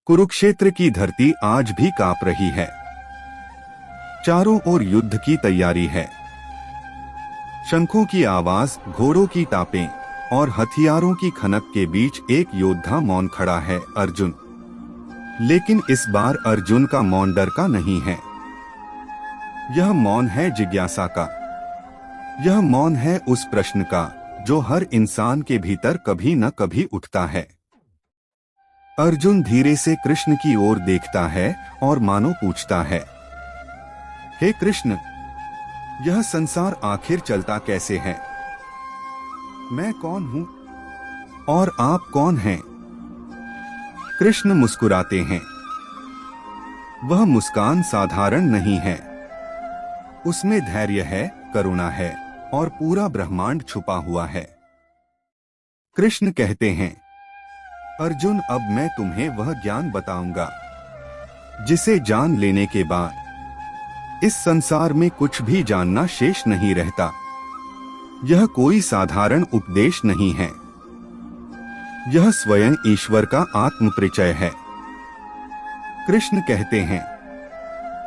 कुरुक्षेत्र की धरती आज भी कांप रही है। चारों ओर युद्ध की तैयारी है। शंखों की आवाज, घोड़ों की टापें और हथियारों की खनक के बीच एक योद्धा मौन खड़ा है, अर्जुन। लेकिन इस बार अर्जुन का मौन डर का नहीं है। यह मौन है जिज्ञासा का। यह मौन है उस प्रश्न का जो हर इंसान के भीतर कभी न कभी उठता है। अर्जुन धीरे से कृष्ण की ओर देखता है और मानो पूछता है, हे कृष्ण, यह संसार आखिर चलता कैसे है? मैं कौन हूं और आप कौन हैं? कृष्ण मुस्कुराते हैं। वह मुस्कान साधारण नहीं है। उसमें धैर्य है, करुणा है और पूरा ब्रह्मांड छुपा हुआ है। कृष्ण कहते हैं, अर्जुन, अब मैं तुम्हें वह ज्ञान बताऊंगा जिसे जान लेने के बाद इस संसार में कुछ भी जानना शेष नहीं रहता। यह कोई साधारण उपदेश नहीं है। यह स्वयं ईश्वर का आत्म परिचय है। कृष्ण कहते हैं,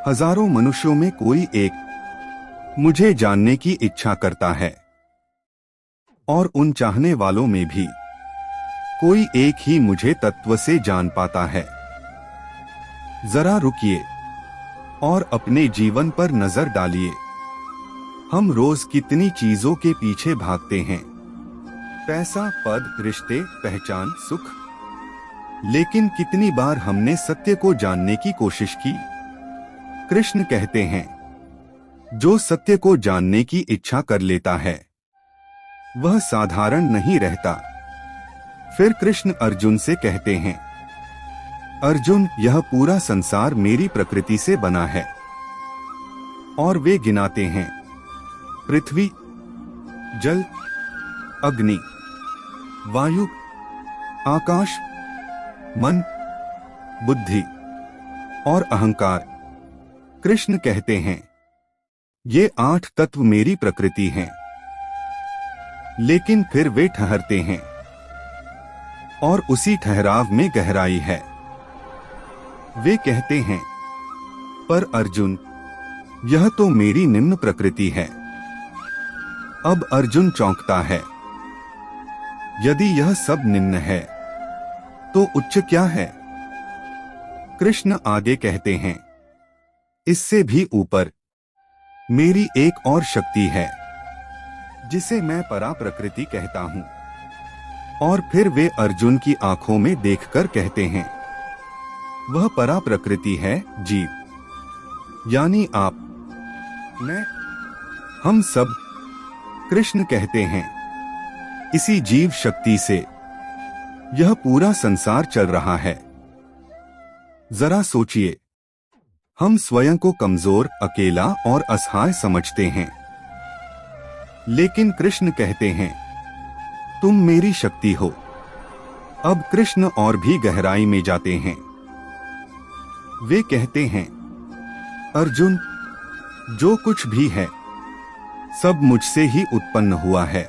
हजारों मनुष्यों में कोई एक मुझे जानने की इच्छा करता है और उन चाहने वालों में भी कोई एक ही मुझे तत्व से जान पाता है। जरा रुकिए और अपने जीवन पर नजर डालिए। हम रोज कितनी चीजों के पीछे भागते हैं, पैसा, पद, रिश्ते, पहचान, सुख। लेकिन कितनी बार हमने सत्य को जानने की कोशिश की? कृष्ण कहते हैं, जो सत्य को जानने की इच्छा कर लेता है वह साधारण नहीं रहता। फिर कृष्ण अर्जुन से कहते हैं, अर्जुन, यह पूरा संसार मेरी प्रकृति से बना है। और वे गिनाते हैं, पृथ्वी, जल, अग्नि, वायु, आकाश, मन, बुद्धि और अहंकार। कृष्ण कहते हैं, ये 8 तत्व मेरी प्रकृति हैं। लेकिन फिर वे ठहरते हैं और उसी ठहराव में गहराई है। वे कहते हैं, पर अर्जुन, यह तो मेरी निम्न प्रकृति है। अब अर्जुन चौंकता है। यदि यह सब निम्न है तो उच्च क्या है? कृष्ण आगे कहते हैं, इससे भी ऊपर मेरी एक और शक्ति है जिसे मैं परा प्रकृति कहता हूं। और फिर वे अर्जुन की आंखों में देखकर कहते हैं, वह परा प्रकृति है जीव, यानी आप, मैं, हम सब। कृष्ण कहते हैं, इसी जीव शक्ति से यह पूरा संसार चल रहा है। जरा सोचिए, हम स्वयं को कमजोर, अकेला और असहाय समझते हैं। लेकिन कृष्ण कहते हैं, तुम मेरी शक्ति हो। अब कृष्ण और भी गहराई में जाते हैं। वे कहते हैं, अर्जुन, जो कुछ भी है सब मुझसे ही उत्पन्न हुआ है।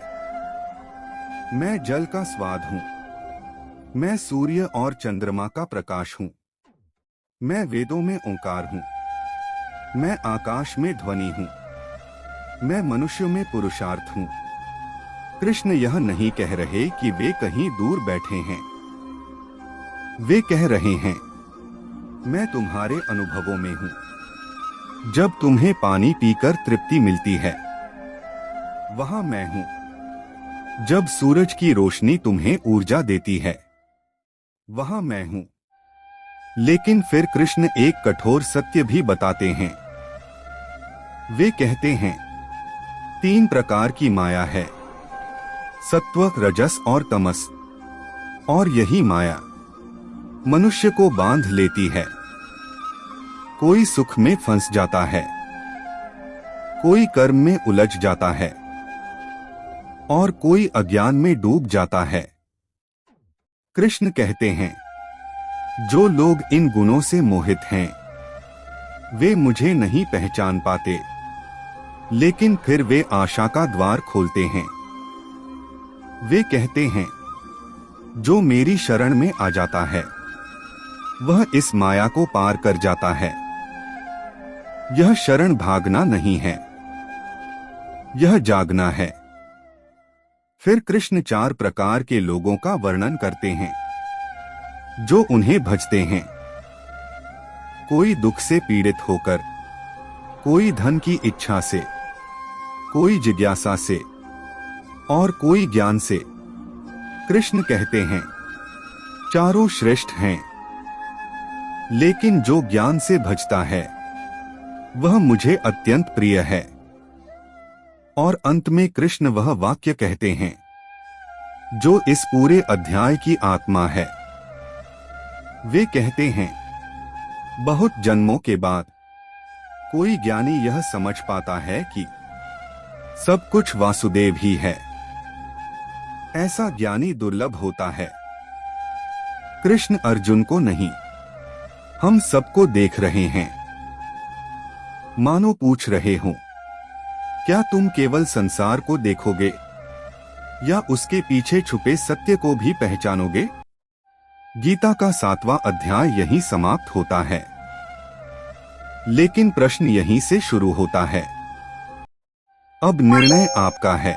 मैं जल का स्वाद हूं। मैं सूर्य और चंद्रमा का प्रकाश हूं। मैं वेदों में ओंकार हूं। मैं आकाश में ध्वनि हूं। मैं मनुष्यों में पुरुषार्थ हूं। कृष्ण यह नहीं कह रहे कि वे कहीं दूर बैठे हैं। वे कह रहे हैं, मैं तुम्हारे अनुभवों में हूं। जब तुम्हें पानी पीकर तृप्ति मिलती है वहां मैं हूं। जब सूरज की रोशनी तुम्हें ऊर्जा देती है वहां मैं हूं। लेकिन फिर कृष्ण एक कठोर सत्य भी बताते हैं। वे कहते हैं, 3 प्रकार की माया है, सत्व, रजस और तमस। और यही माया मनुष्य को बांध लेती है। कोई सुख में फंस जाता है, कोई कर्म में उलझ जाता है और कोई अज्ञान में डूब जाता है। कृष्ण कहते हैं, जो लोग इन गुणों से मोहित हैं वे मुझे नहीं पहचान पाते। लेकिन फिर वे आशा का द्वार खोलते हैं। वे कहते हैं, जो मेरी शरण में आ जाता है वह इस माया को पार कर जाता है। यह शरण भागना नहीं है, यह जागना है। फिर कृष्ण 4 प्रकार के लोगों का वर्णन करते हैं जो उन्हें भजते हैं। कोई दुख से पीड़ित होकर, कोई धन की इच्छा से, कोई जिज्ञासा से और कोई ज्ञान से। कृष्ण कहते हैं चारों श्रेष्ठ हैं, लेकिन जो ज्ञान से भजता है वह मुझे अत्यंत प्रिय है। और अंत में कृष्ण वह वाक्य कहते हैं जो इस पूरे अध्याय की आत्मा है। वे कहते हैं बहुत जन्मों के बाद कोई ज्ञानी यह समझ पाता है कि सब कुछ वासुदेव ही है। ऐसा ज्ञानी दुर्लभ होता है। कृष्ण अर्जुन को नहीं, हम सबको देख रहे हैं। मानो पूछ रहे हो, क्या तुम केवल संसार को देखोगे या उसके पीछे छुपे सत्य को भी पहचानोगे? गीता का 7वां अध्याय यहीं समाप्त होता है, लेकिन प्रश्न यहीं से शुरू होता है। अब निर्णय आपका है।